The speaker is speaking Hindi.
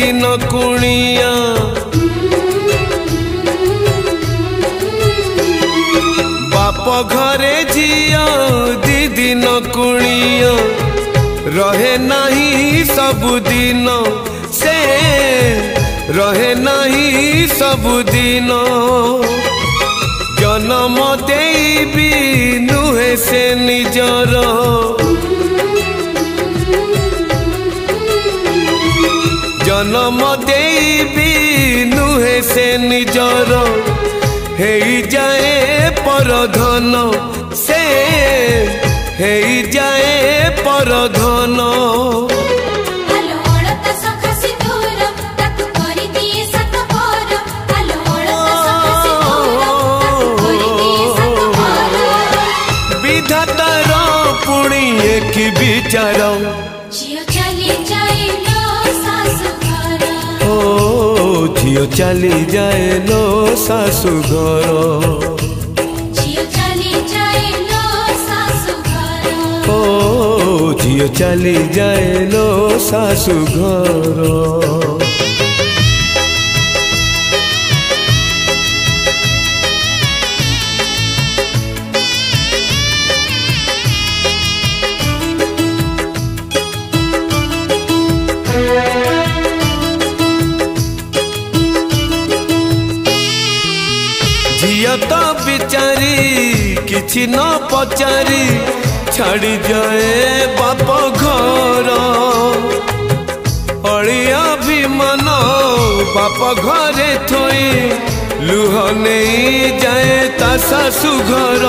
दिन कुणिया बाप घरे झिया दी दिन कुणिया रहे नहीं सबुदिन से रहे नहीं सबुदिन जन्म देवी नुहे से निजर जन्म देवी नुहे से निजर हे जाए परधन से हे जाए परधन विधातार पुणी एक विचार झियो चली जाए लो सासु घर झियो चली जाए लो सासु घर झियो चली जाए लो सासु घर झियो चली जाए लो सासु घर झिया तो बिचारी किछि न पचारी छाड़ी जाए बाप घर अड़िया भी मन बाप घरे थोई लुह नहीं जाए ता सासु घर